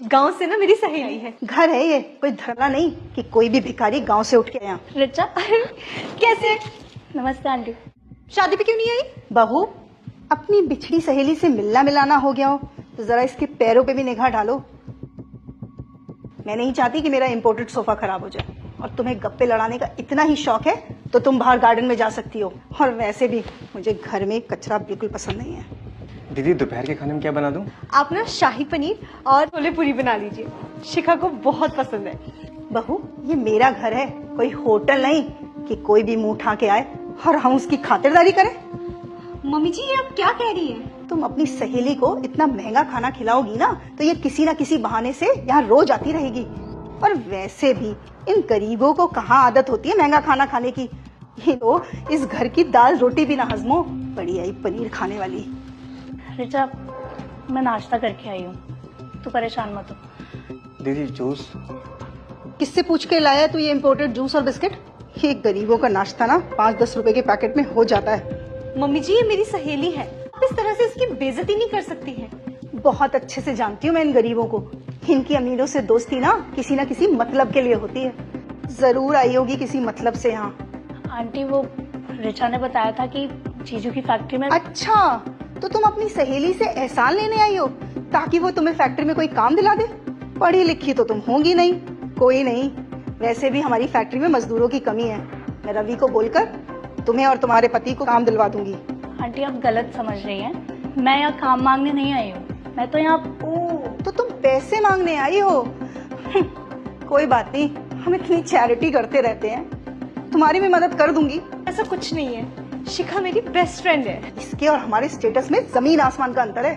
गांव से ना मेरी सहेली है। घर है ये, कोई धरना नहीं कि कोई भी भिखारी गांव से उठ के आया। रिचा कैसे? नमस्ते आंटी। शादी पे क्यों नहीं आई? बहू, अपनी बिछड़ी सहेली से मिलना मिलाना हो गया हो तो जरा इसके पैरों पे भी निगाह डालो। मैं नहीं चाहती कि मेरा इम्पोर्टेड सोफा खराब हो जाए, और तुम्हें गप्पे लड़ाने का इतना ही शौक है तो तुम बाहर गार्डन में जा सकती हो। और वैसे भी मुझे घर में कचरा बिल्कुल पसंद नहीं है। दीदी दोपहर के खाने में क्या बना दूं? आप ना शाही पनीर और छोले पूरी बना लीजिए, शिखा को बहुत पसंद है। बहू, ये मेरा घर है, कोई होटल नहीं कि कोई भी मुंह उठा के आए और हम उसकी खातिरदारी करें। मम्मी जी, ये आप क्या कह रही हैं? तुम अपनी सहेली को इतना महंगा खाना खिलाओगी ना तो ये किसी ना किसी बहाने से यहाँ रोज आती रहेगी। और वैसे भी इन गरीबों को कहाँ आदत होती है महंगा खाना खाने की। ये तो इस घर की दाल रोटी भी ना हजमो, बड़ी आई पनीर खाने वाली। रिचा, मैं नाश्ता करके आई हूँ, तू परेशान मत हो। दीदी जूस? किससे पूछ के लाया तू ये इम्पोर्टेड जूस और बिस्किट? ये गरीबों का नाश्ता ना 5-10 रुपए के पैकेट में हो जाता है। मम्मी जी, ये मेरी सहेली है, आप इस तरह से इसकी बेइज्जती नहीं कर सकती हैं। बहुत अच्छे से जानती हूँ मैं इन गरीबों को। इनकी अमीरों से दोस्ती ना किसी मतलब के लिए होती है। जरूर आई होगी किसी मतलब से यहाँ। आंटी, वो रिचा ने बताया था कि जीजू की फैक्ट्री में। अच्छा, तो तुम अपनी सहेली से एहसान लेने आई हो ताकि वो तुम्हें फैक्ट्री में कोई काम दिला दे? पढ़ी लिखी तो तुम होंगी नहीं। कोई नहीं, वैसे भी हमारी फैक्ट्री में मजदूरों की कमी है। मैं रवि को बोलकर तुम्हें और तुम्हारे पति को काम दिलवा दूंगी। आंटी, आप गलत समझ रही हैं। मैं यहाँ काम मांगने नहीं आई हूँ, मैं तो यहाँ। तो तुम पैसे मांगने आई हो? कोई बात नहीं, हम इतनी चैरिटी करते रहते हैं, तुम्हारी भी मदद कर दूंगी। ऐसा कुछ नहीं है, शिखा मेरी बेस्ट फ्रेंड है। इसके और हमारे स्टेटस में जमीन आसमान का अंतर है।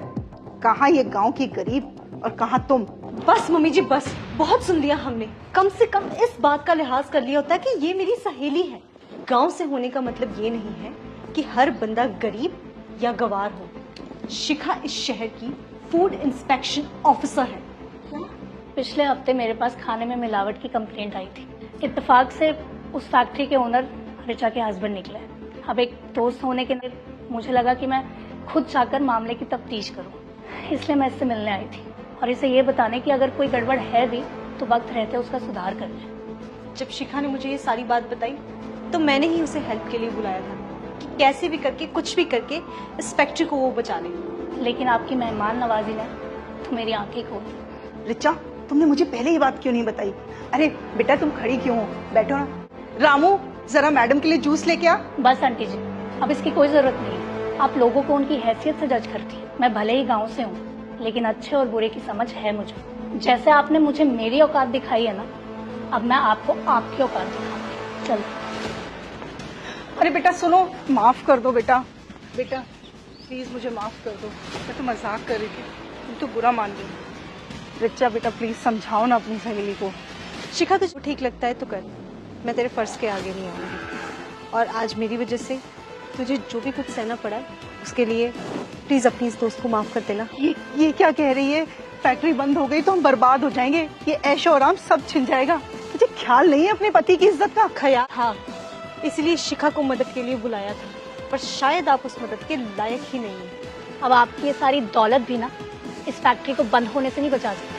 कहाँ ये गांव की गरीब और कहाँ तुम। बस मम्मी जी बस, बहुत सुन लिया हमने। कम से कम इस बात का लिहाज कर लिया होता है कि ये मेरी सहेली है। गांव से होने का मतलब ये नहीं है कि हर बंदा गरीब या गवार हो। शिखा इस शहर की फूड इंस्पेक्शन ऑफिसर है। पिछले हफ्ते मेरे पास खाने में मिलावट की कंप्लेंट आई थी। इत्तेफाक से उस फैक्ट्री के ओनर रिचा के हस्बैंड निकले। अब एक दोस्त होने के लिए मुझे लगा कि मैं खुद जाकर मामले की तफ्तीश करूं, इसलिए मैं इससे मिलने आई थी और इसे ये बताने कि अगर कोई गड़बड़ है भी तो वक्त रहते उसका सुधार कर ले। जब शिखा ने मुझे ये सारी बात बताई तो मैंने ही उसे हेल्प के लिए बुलाया था कि कैसे भी करके कुछ भी करके इस फैक्ट्री को वो बचा ले। लेकिन आपकी मेहमान नवाजी ने तो मेरी आंखें खोली। रिचा, तुमने मुझे पहले ही बात क्यों नहीं बताई? अरे बेटा, तुम खड़ी क्यों हो? बैठो ना। रामू, जरा मैडम के लिए जूस लेके आ। बस आंटी जी, अब इसकी कोई जरूरत नहीं है। आप लोगों को उनकी हैसियत से जज करती है। मैं भले ही गांव से हूँ, लेकिन अच्छे और बुरे की समझ है मुझे। जैसे आपने मुझे मेरी औकात दिखाई है ना, अब मैं आपको आपकी औकात दिखाऊंगी। चलो। अरे बेटा सुनो, माफ कर दो बेटा। बेटा प्लीज मुझे माफ कर दो, मैं तो मजाक कर रही थी, तुम तो बुरा मान गई। रिचा बेटा प्लीज समझाओ ना अपनी सहेली को। शिखा, तुझे ठीक लगता है तो कर, मैं तेरे फर्ज के आगे नहीं आऊंगी। और आज मेरी वजह से तुझे जो भी कुछ सहना पड़ा उसके लिए प्लीज अपनी इस दोस्त को माफ कर देना। ये क्या कह रही है? फैक्ट्री बंद हो गई तो हम बर्बाद हो जाएंगे, ये ऐशो आराम सब छिन जाएगा। तुझे ख्याल नहीं है अपने पति की इज्जत का? ख्याल था, इसलिए शिखा को मदद के लिए बुलाया था, पर शायद आप उस मदद के लायक ही नहीं है। अब आपकी ये सारी दौलत भी ना इस फैक्ट्री को बंद होने से नहीं बचा सकती।